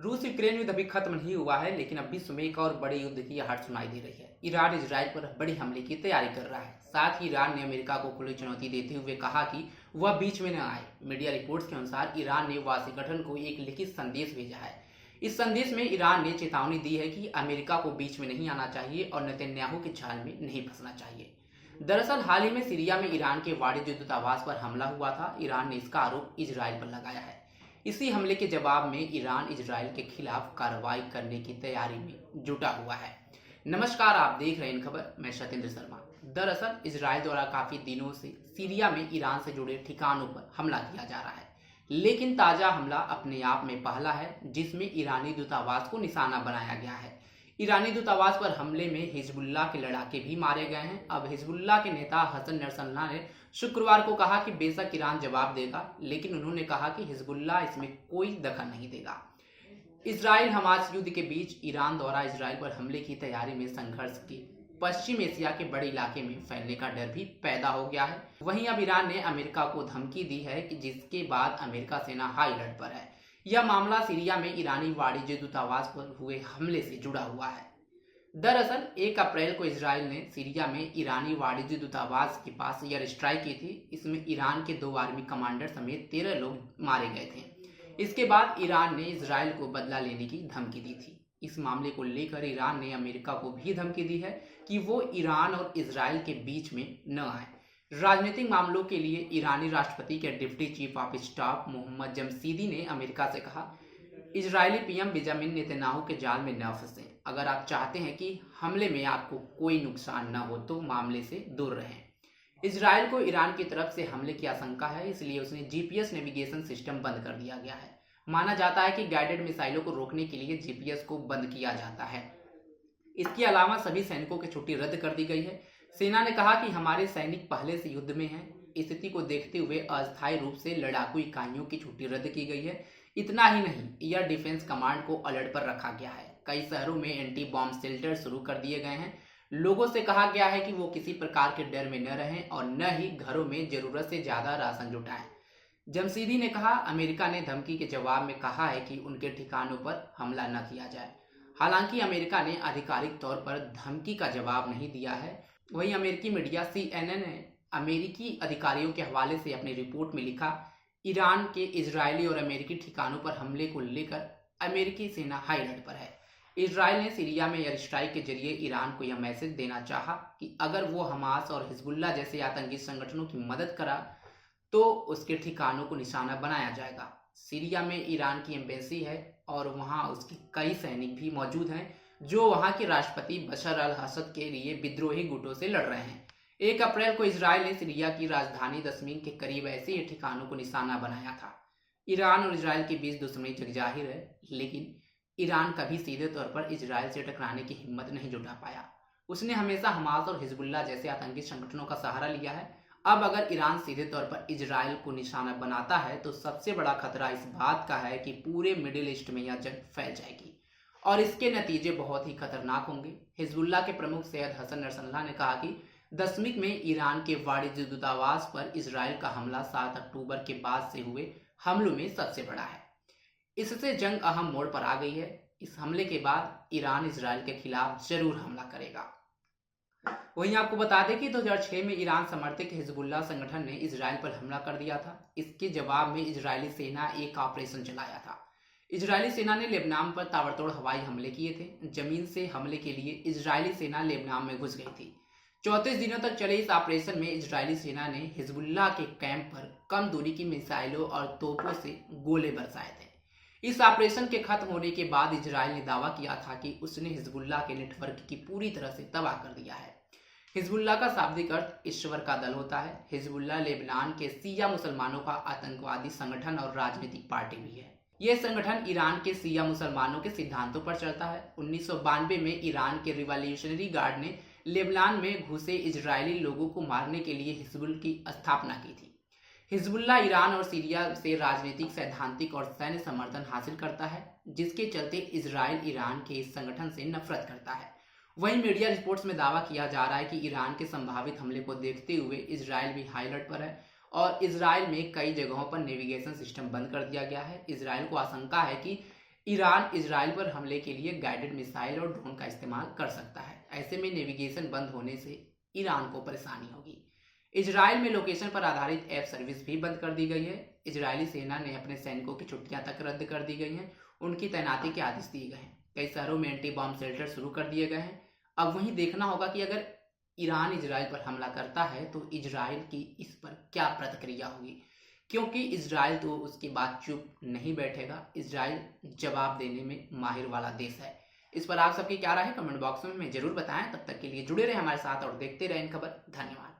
रूस यूक्रेन युद्ध अभी खत्म नहीं हुआ है, लेकिन अब विश्व में एक और बड़े युद्ध की आहट सुनाई दे रही है। ईरान इजराइल पर बड़ी हमले की तैयारी कर रहा है। साथ ही ईरान ने अमेरिका को खुली चुनौती देते हुए कहा कि वह बीच में न आए। मीडिया रिपोर्ट्स के अनुसार ईरान ने वाशिंगटन को एक लिखित संदेश भेजा है। इस संदेश में ईरान ने चेतावनी दी है कि अमेरिका को बीच में नहीं आना चाहिए और नेतन्याहू के जाल में नहीं फंसना चाहिए। दरअसल हाल ही में सीरिया में ईरान के वाणिज्य दूतावास पर हमला हुआ था। ईरान ने इसका आरोप इजराइल पर लगाया है। इसी हमले के जवाब में ईरान इजराइल के खिलाफ कार्रवाई करने की तैयारी में जुटा हुआ है। नमस्कार, आप देख रहे हैं इन खबर, मैं सत्येंद्र शर्मा। दरअसल इजराइल द्वारा काफी दिनों से सीरिया में ईरान से जुड़े ठिकानों पर हमला किया जा रहा है, लेकिन ताजा हमला अपने आप में पहला है जिसमें ईरानी दूतावास को निशाना बनाया गया है। ईरानी दूतावास पर हमले में हिजबुल्लाह के लड़ाके भी मारे गए हैं। अब हिजबुल्लाह के नेता हसन नसरल्लाह ने शुक्रवार को कहा कि बेशक ईरान जवाब देगा, लेकिन उन्होंने कहा कि हिजबुल्लाह इसमें कोई दखल नहीं देगा। इजराइल हमास युद्ध के बीच ईरान द्वारा इजराइल पर हमले की तैयारी में संघर्ष के पश्चिम एशिया के बड़े इलाके में फैलने का डर भी पैदा हो गया है। वहीं अब ईरान ने अमेरिका को धमकी दी है कि जिसके बाद अमेरिका सेना हाई अलर्ट पर है। यह मामला सीरिया में ईरानी वाणिज्य दूतावास पर हुए हमले से जुड़ा हुआ है। दरअसल 1 अप्रैल को इजराइल ने सीरिया में ईरानी वाणिज्य दूतावास के पास एयर स्ट्राइक की थी। इसमें ईरान के 2 आर्मी कमांडर समेत 13 लोग मारे गए थे। इसके बाद ईरान ने इजराइल को बदला लेने की धमकी दी थी। इस मामले को लेकर ईरान ने अमेरिका को भी धमकी दी है कि वो ईरान और इजराइल के बीच में न आए। राजनीतिक मामलों के लिए ईरानी राष्ट्रपति के deputy chief of staff Mohammad Jamshidi ने अमेरिका से कहा, इजरायली पीएम बेंजामिन नेतन्याहू के जाल में न फंसें। अगर आप चाहते हैं कि हमले में आपको कोई नुकसान न हो तो मामले से दूर रहें। इजराइल को ईरान की तरफ से हमले की आशंका है, इसलिए उसने जीपीएस नेविगेशन सिस्टम बंद कर दिया गया है। माना जाता है कि गाइडेड मिसाइलों को रोकने के लिए जीपीएस को बंद किया जाता है। इसके अलावा सभी सैनिकों की छुट्टी रद्द कर दी गई है। सेना ने कहा कि हमारे सैनिक पहले से युद्ध में हैं। स्थिति को देखते हुए अस्थायी रूप से लड़ाकू इकाइयों की छुट्टी रद्द की गई है। इतना ही नहीं, एयर डिफेंस कमांड को अलर्ट पर रखा गया है। कई शहरों में एंटी बॉम्ब शेल्टर शुरू कर दिए गए हैं। लोगों से कहा गया है कि वो किसी प्रकार के डर में न रहें और न ही घरों में जरूरत से ज्यादा राशन जुटाएं। जमशीदी ने कहा, अमेरिका ने धमकी के जवाब में कहा है कि उनके ठिकानों पर हमला न किया जाए। हालांकि अमेरिका ने आधिकारिक तौर पर धमकी का जवाब नहीं दिया है। वहीं अमेरिकी मीडिया CNN ने अमेरिकी अधिकारियों के हवाले से अपनी रिपोर्ट में लिखा, ईरान के इजरायली और अमेरिकी ठिकानों पर हमले को लेकर अमेरिकी सेना हाई अलर्ट पर है। इजराइल ने सीरिया में एयर स्ट्राइक के जरिए ईरान को यह मैसेज देना चाहा कि अगर वो हमास और हिजबुल्लाह जैसे आतंकी संगठनों की मदद करा तो उसके ठिकानों को निशाना बनाया जाएगा। सीरिया में ईरान की एम्बेसी है और वहां उसके कई सैनिक भी मौजूद हैं जो वहां के राष्ट्रपति बशर अल असद के लिए विद्रोही गुटों से लड़ रहे हैं। 1 अप्रैल को इजराइल ने सीरिया की राजधानी दशमीन के करीब ऐसे ही ठिकानों को निशाना बनाया था। ईरान और इजराइल के बीच दुश्मनी जगजाहिर है, लेकिन ईरान कभी सीधे तौर पर इजराइल से टकराने की हिम्मत नहीं जुटा पाया। उसने हमेशा हमास और हिजबुल्लाह जैसे आतंकी संगठनों का सहारा लिया है। अब अगर ईरान सीधे तौर पर इजराइल को निशाना बनाता है तो सबसे बड़ा खतरा इस बात का है कि पूरे मिडिल ईस्ट में यह जंग फैल जाएगी और इसके नतीजे बहुत ही खतरनाक होंगे। हिजबुल्लाह के प्रमुख सैयद हसन नसरल्लाह ने कहा कि दशमीन में ईरान के वाणिज्य दूतावास पर इजराइल का हमला 7 अक्टूबर के बाद से हुए हमलों में सबसे बड़ा है। इससे जंग अहम मोड़ पर आ गई है। इस हमले के बाद ईरान इजराइल के खिलाफ जरूर हमला करेगा। वहीं आपको बता दें कि 2006 में ईरान समर्थित हिजबुल्लाह संगठन ने इजराइल पर हमला कर दिया था। इसके जवाब में इजरायली सेना एक ऑपरेशन चलाया था। इजरायली सेना ने लेबनान पर ताबड़तोड़ हवाई हमले किए थे। जमीन से हमले के लिए इजरायली सेना लेबनान में घुस गई थी। 34 दिनों तक चले इस ऑपरेशन में इजरायली सेना ने हिजबुल्लाह के कैंप पर कम दूरी की मिसाइलों और तोपों से गोले बरसाए थे। इस ऑपरेशन के खत्म होने के बाद इजराइल ने दावा किया था कि उसने हिजबुल्लाह के नेटवर्क की पूरी तरह से तबाह कर दिया है। हिजबुल्लाह का शाब्दिक अर्थ ईश्वर का दल होता है। हिजबुल्लाह लेबनान के शिया मुसलमानों का आतंकवादी संगठन और राजनीतिक पार्टी भी है। यह संगठन ईरान के शिया मुसलमानों के सिद्धांतों पर चलता है। 1992 में ईरान के रिवॉल्यूशनरी गार्ड ने लेबनान में घुसे इजरायली लोगों को मारने के लिए हिजबुल की स्थापना की थी। हिजबुल्लाह ईरान और सीरिया से राजनीतिक, सैद्धांतिक और सैन्य समर्थन हासिल करता है, जिसके चलते इजराइल ईरान के इस संगठन से नफरत करता है। वहीं मीडिया रिपोर्ट्स में दावा किया जा रहा है कि ईरान के संभावित हमले को देखते हुए इजराइल भी हाई अलर्ट पर है और इजराइल में कई जगहों पर नेविगेशन सिस्टम बंद कर दिया गया है। इजराइल को आशंका है कि ईरान इजराइल पर हमले के लिए गाइडेड मिसाइल और ड्रोन का इस्तेमाल कर सकता है। ऐसे में नेविगेशन बंद होने से ईरान को परेशानी होगी। इजराइल में लोकेशन पर आधारित ऐप सर्विस भी बंद कर दी गई है। इजरायली सेना ने अपने सैनिकों की छुट्टियां तक रद्द कर दी गई हैं। उनकी तैनाती के आदेश दिए गए हैं। कई शहरों में एंटी बॉम्ब शेल्टर शुरू कर दिए गए हैं। अब वहीं देखना होगा कि अगर ईरान इजराइल पर हमला करता है तो इजराइल की इस पर क्या प्रतिक्रिया होगी, क्योंकि इजराइल तो उसकी बात चुप नहीं बैठेगा। इजराइल जवाब देने में माहिर वाला देश है। इस पर आप सबकी क्या राय है कमेंट बॉक्स में हमें जरूर बताएं। तब तक के लिए जुड़े रहे हमारे साथ और देखते रहें खबर। धन्यवाद।